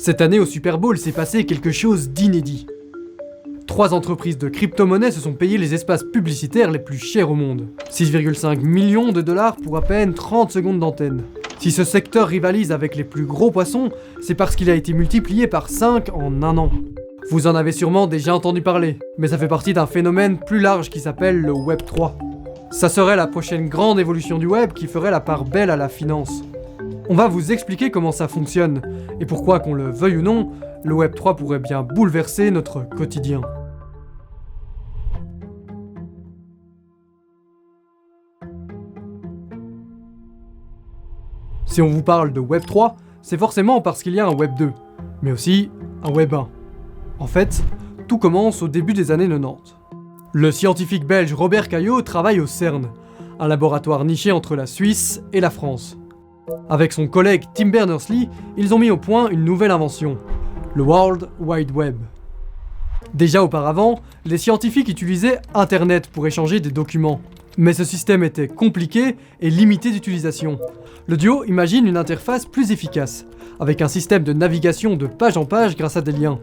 Cette année au Super Bowl s'est passé quelque chose d'inédit. 3 entreprises de crypto-monnaies se sont payées les espaces publicitaires les plus chers au monde. 6,5 millions de dollars pour à peine 30 secondes d'antenne. Si ce secteur rivalise avec les plus gros poissons, c'est parce qu'il a été multiplié par 5 en un an. Vous en avez sûrement déjà entendu parler, mais ça fait partie d'un phénomène plus large qui s'appelle le Web 3. Ça serait la prochaine grande évolution du web qui ferait la part belle à la finance. On va vous expliquer comment ça fonctionne, et pourquoi, qu'on le veuille ou non, le Web 3 pourrait bien bouleverser notre quotidien. Si on vous parle de Web 3, c'est forcément parce qu'il y a un Web 2, mais aussi un Web 1. En fait, tout commence au début des années 90. Le scientifique belge Robert Caillot travaille au CERN, un laboratoire niché entre la Suisse et la France. Avec son collègue Tim Berners-Lee, ils ont mis au point une nouvelle invention, le World Wide Web. Déjà auparavant, les scientifiques utilisaient Internet pour échanger des documents. Mais ce système était compliqué et limité d'utilisation. Le duo imagine une interface plus efficace, avec un système de navigation de page en page grâce à des liens.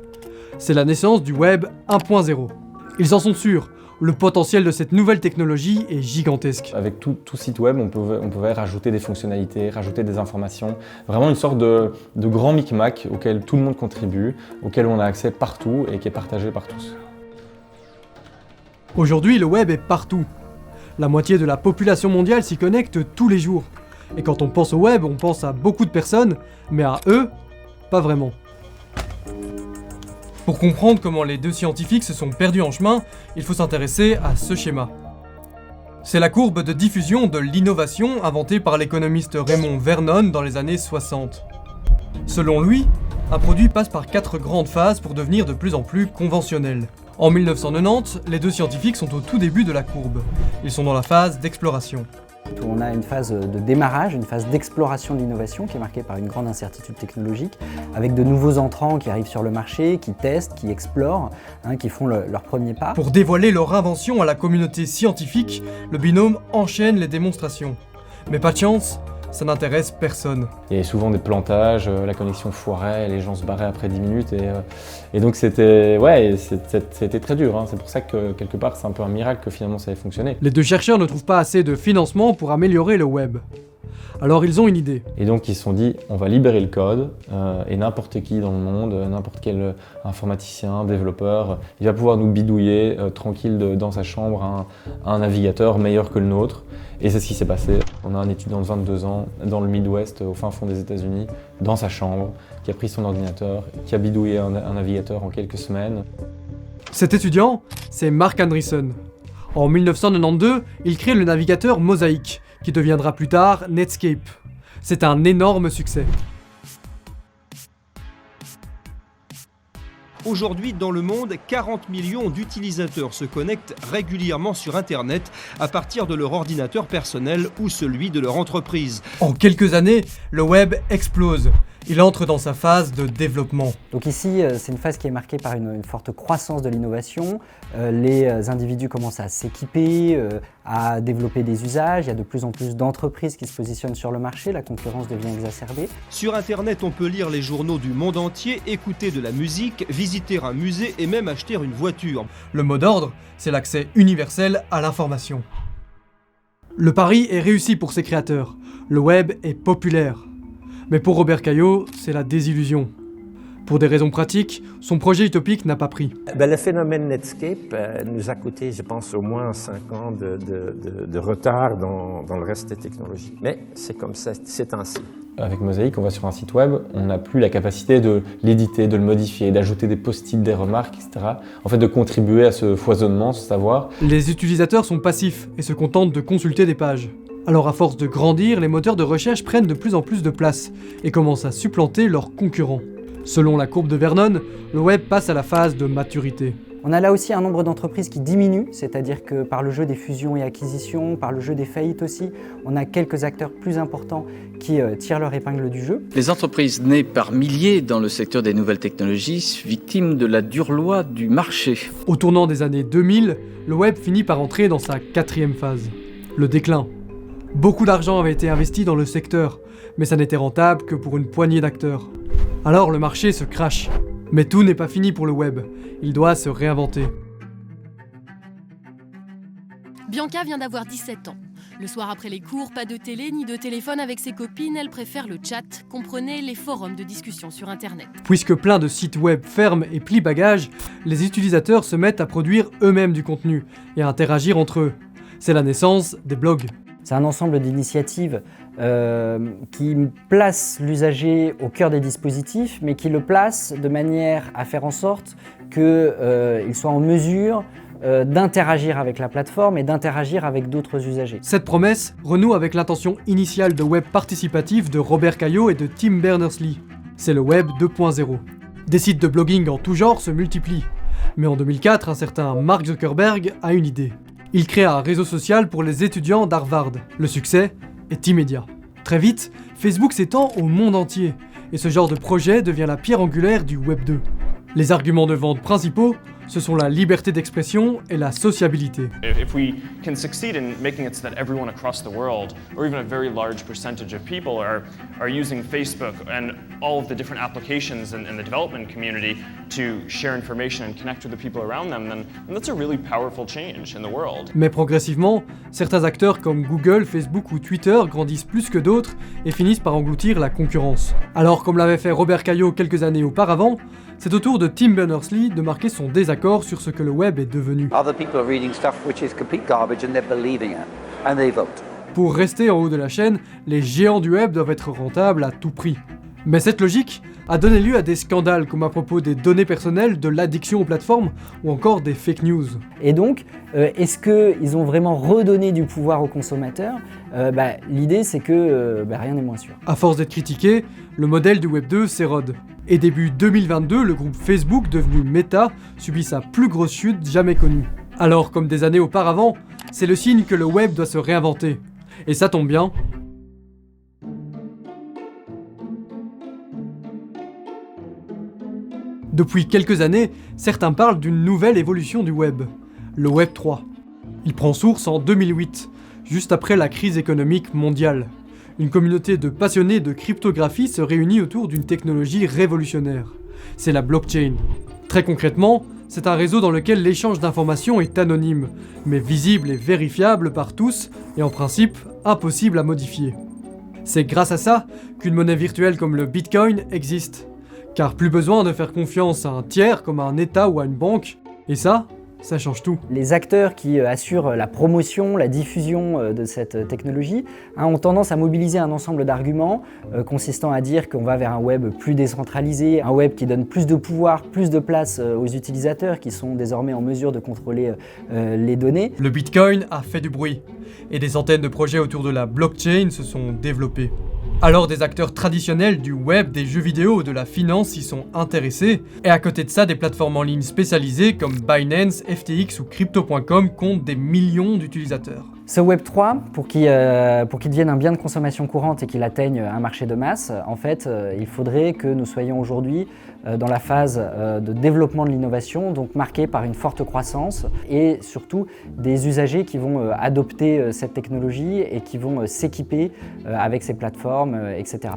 C'est la naissance du Web 1.0. Ils en sont sûrs, le potentiel de cette nouvelle technologie est gigantesque. Avec tout site web, on pouvait rajouter des fonctionnalités, rajouter des informations. Vraiment une sorte de grand micmac auquel tout le monde contribue, auquel on a accès partout et qui est partagé par tous. Aujourd'hui, le web est partout. La moitié de la population mondiale s'y connecte tous les jours. Et quand on pense au web, on pense à beaucoup de personnes, mais à eux, pas vraiment. Pour comprendre comment les deux scientifiques se sont perdus en chemin, il faut s'intéresser à ce schéma. C'est la courbe de diffusion de l'innovation inventée par l'économiste Raymond Vernon dans les années 60. Selon lui, un produit passe par 4 grandes phases pour devenir de plus en plus conventionnel. En 1990, les deux scientifiques sont au tout début de la courbe. Ils sont dans la phase d'exploration. On a une phase de démarrage, une phase d'exploration de l'innovation qui est marquée par une grande incertitude technologique, avec de nouveaux entrants qui arrivent sur le marché, qui testent, qui explorent, qui font leurs premiers pas. Pour dévoiler leur invention à la communauté scientifique, le binôme enchaîne les démonstrations. Mais pas de chance, ça n'intéresse personne. Il y avait souvent des plantages, la connexion foirait, les gens se barraient après 10 minutes et donc c'était très dur. C'est pour ça que quelque part c'est un peu un miracle que finalement ça ait fonctionné. Les deux chercheurs ne trouvent pas assez de financement pour améliorer le web. Alors ils ont une idée. Et donc ils se sont dit, on va libérer le code et n'importe qui dans le monde, n'importe quel informaticien, développeur, il va pouvoir nous bidouiller tranquille dans sa chambre un navigateur meilleur que le nôtre. Et c'est ce qui s'est passé. On a un étudiant de 22 ans dans le Midwest, au fin fond des États-Unis, dans sa chambre, qui a pris son ordinateur, qui a bidouillé un navigateur en quelques semaines. Cet étudiant, c'est Mark Andreessen. En 1992, il crée le navigateur Mosaic, qui deviendra plus tard Netscape. C'est un énorme succès. Aujourd'hui, dans le monde, 40 millions d'utilisateurs se connectent régulièrement sur Internet à partir de leur ordinateur personnel ou celui de leur entreprise. En quelques années, le web explose. Il entre dans sa phase de développement. Donc ici, c'est une phase qui est marquée par une forte croissance de l'innovation. Les individus commencent à s'équiper, à développer des usages. Il y a de plus en plus d'entreprises qui se positionnent sur le marché. La concurrence devient exacerbée. Sur Internet, on peut lire les journaux du monde entier, écouter de la musique, visiter un musée et même acheter une voiture. Le mot d'ordre, c'est l'accès universel à l'information. Le pari est réussi pour ses créateurs. Le web est populaire. Mais pour Robert Caillot, c'est la désillusion. Pour des raisons pratiques, son projet utopique n'a pas pris. Le phénomène Netscape nous a coûté, je pense, au moins 5 ans de retard dans le reste des technologies. Mais c'est comme ça, c'est ainsi. Avec Mosaic, on va sur un site web, on n'a plus la capacité de l'éditer, de le modifier, d'ajouter des post-it, des remarques, etc. En fait, de contribuer à ce foisonnement, ce savoir. Les utilisateurs sont passifs et se contentent de consulter des pages. Alors à force de grandir, les moteurs de recherche prennent de plus en plus de place et commencent à supplanter leurs concurrents. Selon la courbe de Vernon, le web passe à la phase de maturité. On a là aussi un nombre d'entreprises qui diminue, c'est-à-dire que par le jeu des fusions et acquisitions, par le jeu des faillites aussi, on a quelques acteurs plus importants qui tirent leur épingle du jeu. Les entreprises nées par milliers dans le secteur des nouvelles technologies, victimes de la dure loi du marché. Au tournant des années 2000, le web finit par entrer dans sa 4e phase, le déclin. Beaucoup d'argent avait été investi dans le secteur, mais ça n'était rentable que pour une poignée d'acteurs. Alors le marché se crache. Mais tout n'est pas fini pour le web, il doit se réinventer. Bianca vient d'avoir 17 ans. Le soir après les cours, pas de télé ni de téléphone avec ses copines, elle préfère le chat, comprenez les forums de discussion sur internet. Puisque plein de sites web ferment et plient bagages, les utilisateurs se mettent à produire eux-mêmes du contenu et à interagir entre eux. C'est la naissance des blogs. C'est un ensemble d'initiatives qui place l'usager au cœur des dispositifs, mais qui le place de manière à faire en sorte qu'il soit en mesure d'interagir avec la plateforme et d'interagir avec d'autres usagers. Cette promesse renoue avec l'intention initiale de web participatif de Robert Cailliot et de Tim Berners-Lee. C'est le web 2.0. Des sites de blogging en tout genre se multiplient. Mais en 2004, un certain Mark Zuckerberg a une idée. Il crée un réseau social pour les étudiants d'Harvard. Le succès est immédiat. Très vite, Facebook s'étend au monde entier, et ce genre de projet devient la pierre angulaire du Web 2. Les arguments de vente principaux, ce sont la liberté d'expression et la sociabilité. If we can succeed in making it so that everyone across the world, or even a very large percentage of people are using Facebook and all of the different applications in the development community to share information and connect with the people around them, then that's a really powerful change in the world. Mais progressivement, certains acteurs comme Google, Facebook ou Twitter grandissent plus que d'autres et finissent par engloutir la concurrence. Alors, comme l'avait fait Robert Cailliot quelques années auparavant, c'est au tour de Tim Berners-Lee de marquer son désaccord sur ce que le web est devenu. Pour rester en haut de la chaîne, les géants du web doivent être rentables à tout prix. Mais cette logique a donné lieu à des scandales comme à propos des données personnelles, de l'addiction aux plateformes ou encore des fake news. Et donc, est-ce qu'ils ont vraiment redonné du pouvoir aux consommateurs ? L'idée c'est que rien n'est moins sûr. À force d'être critiqué, le modèle du Web 2 s'érode. Et début 2022, le groupe Facebook, devenu Meta, subit sa plus grosse chute jamais connue. Alors, comme des années auparavant, c'est le signe que le web doit se réinventer. Et ça tombe bien. Depuis quelques années, certains parlent d'une nouvelle évolution du web, le Web 3. Il prend source en 2008, juste après la crise économique mondiale. Une communauté de passionnés de cryptographie se réunit autour d'une technologie révolutionnaire. C'est la blockchain. Très concrètement, c'est un réseau dans lequel l'échange d'informations est anonyme, mais visible et vérifiable par tous, et en principe, impossible à modifier. C'est grâce à ça qu'une monnaie virtuelle comme le Bitcoin existe. Car plus besoin de faire confiance à un tiers comme à un État ou à une banque, et ça change tout. Les acteurs qui assurent la promotion, la diffusion de cette technologie ont tendance à mobiliser un ensemble d'arguments consistant à dire qu'on va vers un web plus décentralisé, un web qui donne plus de pouvoir, plus de place aux utilisateurs qui sont désormais en mesure de contrôler les données. Le Bitcoin a fait du bruit, et des centaines de projets autour de la blockchain se sont développés. Alors des acteurs traditionnels du web, des jeux vidéo ou de la finance s'y sont intéressés, et à côté de ça, des plateformes en ligne spécialisées comme Binance, FTX ou Crypto.com comptent des millions d'utilisateurs. Ce Web 3, pour qu'il devienne un bien de consommation courante et qu'il atteigne un marché de masse, en fait, il faudrait que nous soyons aujourd'hui dans la phase de développement de l'innovation, donc marquée par une forte croissance et surtout des usagers qui vont adopter cette technologie et qui vont s'équiper avec ces plateformes, etc.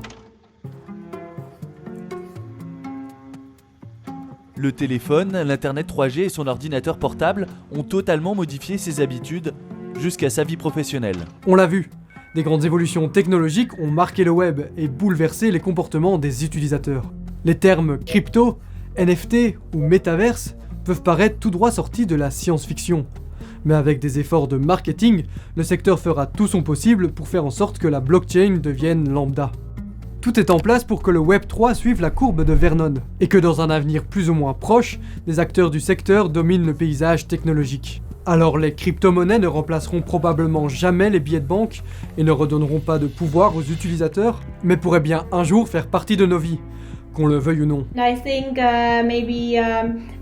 Le téléphone, l'Internet 3G et son ordinateur portable ont totalement modifié ses habitudes jusqu'à sa vie professionnelle. On l'a vu, des grandes évolutions technologiques ont marqué le web et bouleversé les comportements des utilisateurs. Les termes crypto, NFT ou métaverse peuvent paraître tout droit sortis de la science-fiction. Mais avec des efforts de marketing, le secteur fera tout son possible pour faire en sorte que la blockchain devienne lambda. Tout est en place pour que le Web 3 suive la courbe de Vernon, et que dans un avenir plus ou moins proche, des acteurs du secteur dominent le paysage technologique. Alors les crypto-monnaies ne remplaceront probablement jamais les billets de banque et ne redonneront pas de pouvoir aux utilisateurs, mais pourraient bien un jour faire partie de nos vies, qu'on le veuille ou non. I think maybe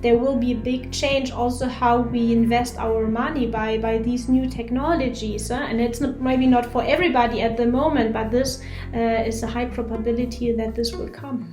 there will be a big change also how we invest our money by these new technologies, and it's maybe not for everybody at the moment, but this is a high probability that this will come.